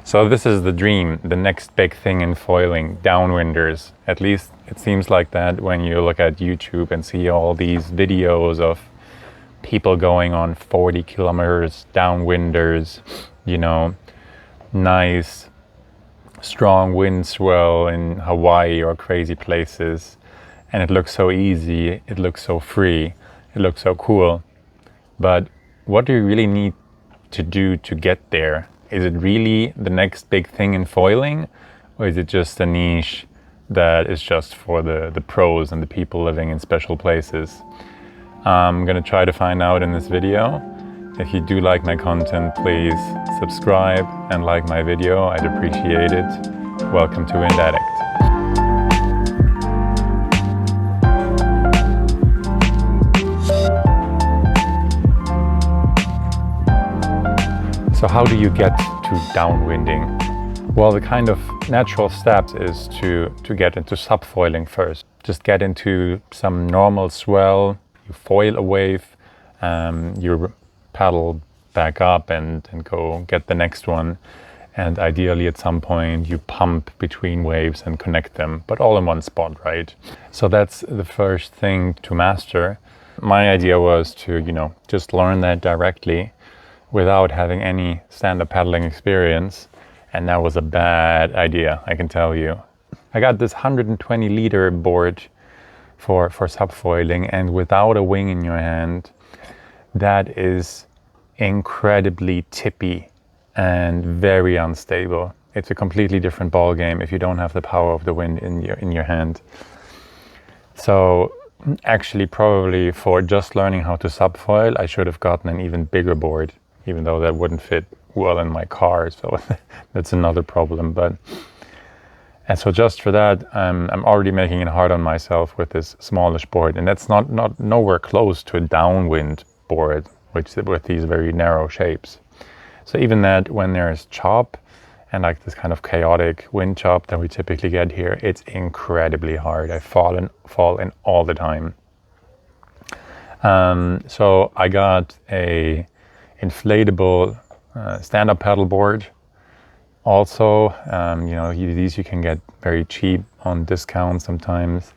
So this is the dream, the next big thing in foiling, downwinders. At least it seems like that when you look at YouTube and see all these videos of people going on 40 kilometers downwinders, you know, nice, strong wind swell in Hawaii or crazy places. And it looks so easy, it looks so free, it looks so cool. But what do you really need to do to get there? Is it really the next big thing in foiling? Or is it just a niche that is just for the pros and the people living in special places? I'm gonna try to find out in this video. If you do like my content, please subscribe and like my video. I'd appreciate it. Welcome to Wind Addict. So how do you get to downwinding? Well, the kind of natural steps is to get into subfoiling first. Just get into some normal swell, you foil a wave, you paddle back up and go get the next one. And ideally at some point you pump between waves and connect them, but all in one spot, right? So that's the first thing to master. My idea was to, just learn that directly without having any stand-up paddling experience, and that was a bad idea, I can tell you. I got this 120 liter board for subfoiling, and without a wing in your hand, that is incredibly tippy and very unstable. It's a completely different ball game if you don't have the power of the wind in your hand. So actually, probably for just learning how to subfoil, I should have gotten an even bigger board, even though that wouldn't fit well in my car, so that's another problem. And so just for that, I'm already making it hard on myself with this smallish board, and that's not nowhere close to a downwind board, with these very narrow shapes. So even that, when there's chop and like this kind of chaotic wind chop that we typically get here, it's incredibly hard. I fall in all the time. So I got a inflatable stand-up paddle board. Also, these you can get very cheap on discount sometimes,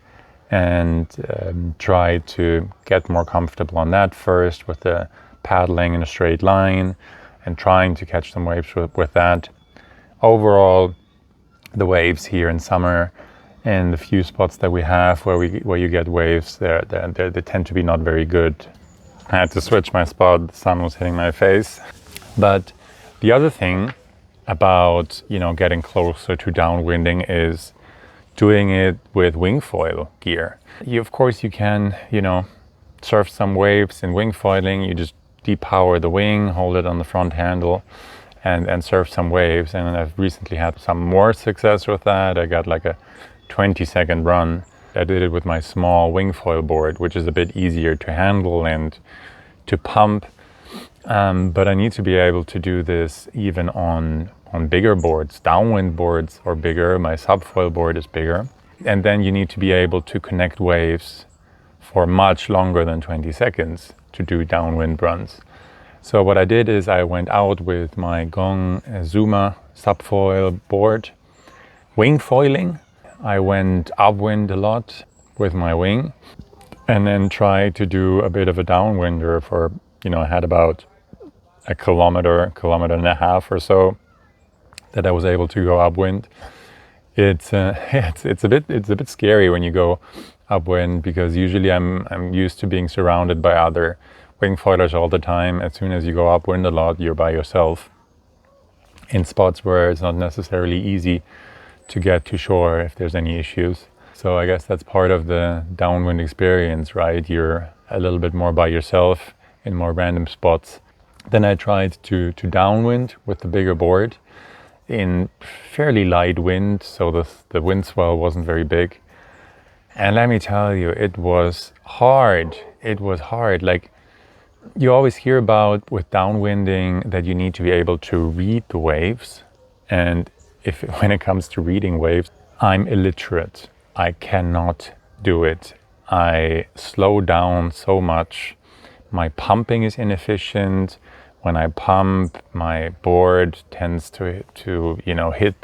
and try to get more comfortable on that first with the paddling in a straight line and trying to catch some waves with that. Overall, the waves here in summer in the few spots that we have where you get waves, they tend to be not very good. I had to switch my spot, the sun was hitting my face. But the other thing about, getting closer to downwinding is doing it with wing foil gear. Of course you can, surf some waves in wing foiling. You just depower the wing, hold it on the front handle and surf some waves. And I've recently had some more success with that. I got like a 20-second run. I did it with my small wing foil board, which is a bit easier to handle and to pump. But I need to be able to do this even on bigger boards, downwind boards or bigger. My subfoil board is bigger. And then you need to be able to connect waves for much longer than 20 seconds to do downwind runs. So what I did is I went out with my Gong Zuma subfoil board, wing foiling. I went upwind a lot with my wing, and then tried to do a bit of a downwinder for, I had about a kilometer and a half or so that I was able to go upwind. It's a bit scary when you go upwind, because usually I'm used to being surrounded by other wing foilers all the time. As soon as you go upwind a lot, you're by yourself in spots where it's not necessarily easy to get to shore if there's any issues. So I guess that's part of the downwind experience, right? You're a little bit more by yourself in more random spots. Then I tried to downwind with the bigger board in fairly light wind, so the wind swell wasn't very big. And let me tell you, it was hard. It was hard. Like, you always hear about with downwinding that you need to be able to read the waves. And when it comes to reading waves, I'm illiterate. I cannot do it. I slow down so much. My pumping is inefficient. when I pump, my board tends to hit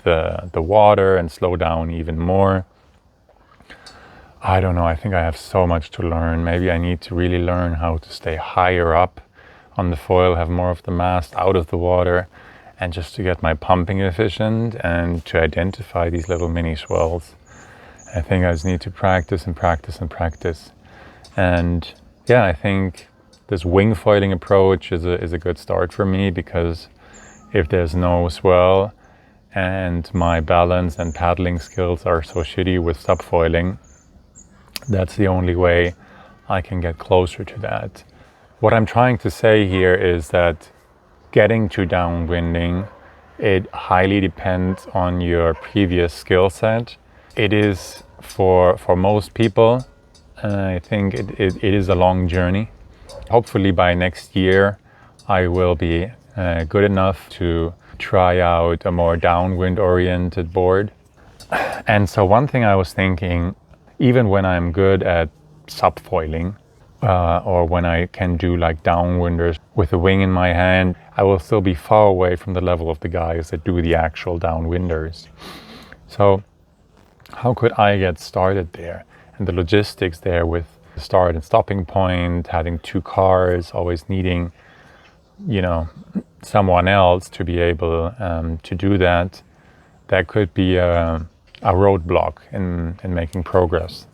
the water and slow down even more. I don't know, I think I have so much to learn. Maybe I need to really learn how to stay higher up on the foil, have more of the mast out of the water, and just to get my pumping efficient and to identify these little mini swells. I think I just need to practice and practice and practice. And yeah, I think this wing foiling approach is a good start for me, because if there's no swell and my balance and paddling skills are so shitty with subfoiling, that's the only way I can get closer to that. What I'm trying to say here is that getting to downwinding, it highly depends on your previous skill set. It is for most people, I think it is a long journey. Hopefully by next year, I will be good enough to try out a more downwind oriented board. And so one thing I was thinking, even when I'm good at subfoiling, or when I can do like downwinders with a wing in my hand, I will still be far away from the level of the guys that do the actual downwinders. So how could I get started there? And the logistics there with the start and stopping point, having two cars, always needing, someone else to be able to do that, that could be a roadblock in making progress.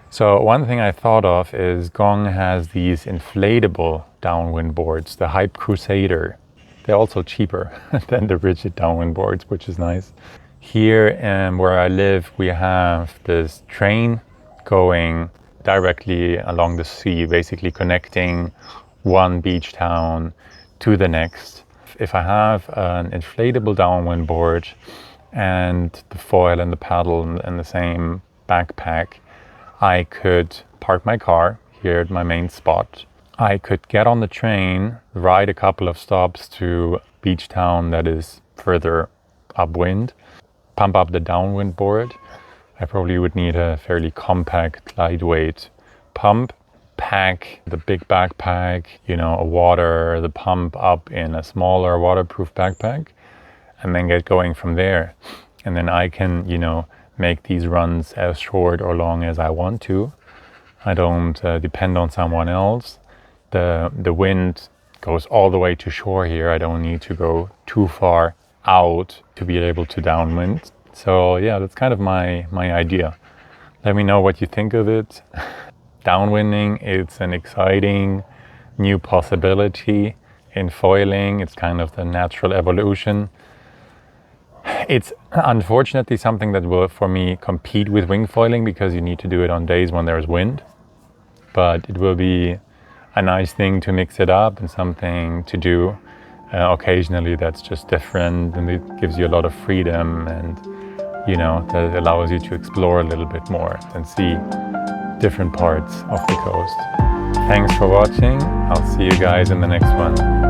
So one thing I thought of is Gong has these inflatable downwind boards, the Hype Crusader. They're also cheaper than the rigid downwind boards, which is nice. Here where I live, we have this train going directly along the sea, basically connecting one beach town to the next. If I have an inflatable downwind board and the foil and the paddle in the same backpack, I could park my car here at my main spot. I could get on the train, ride a couple of stops to a beach town that is further upwind, pump up the downwind board. I probably would need a fairly compact, lightweight pump, pack the big backpack, the pump up in a smaller waterproof backpack, and then get going from there. And then I can, make these runs as short or long as I want to. I don't depend on someone else. The wind goes all the way to shore here. I don't need to go too far out to be able to downwind. So yeah, that's kind of my idea. Let me know what you think of it. Downwinding, it's an exciting new possibility in foiling. It's kind of the natural evolution. It's unfortunately something that will, for me, compete with wing foiling, because you need to do it on days when there's wind. But it will be a nice thing to mix it up and something to do occasionally that's just different, and it gives you a lot of freedom, and that allows you to explore a little bit more and see different parts of the coast. Thanks for watching. I'll see you guys in the next one.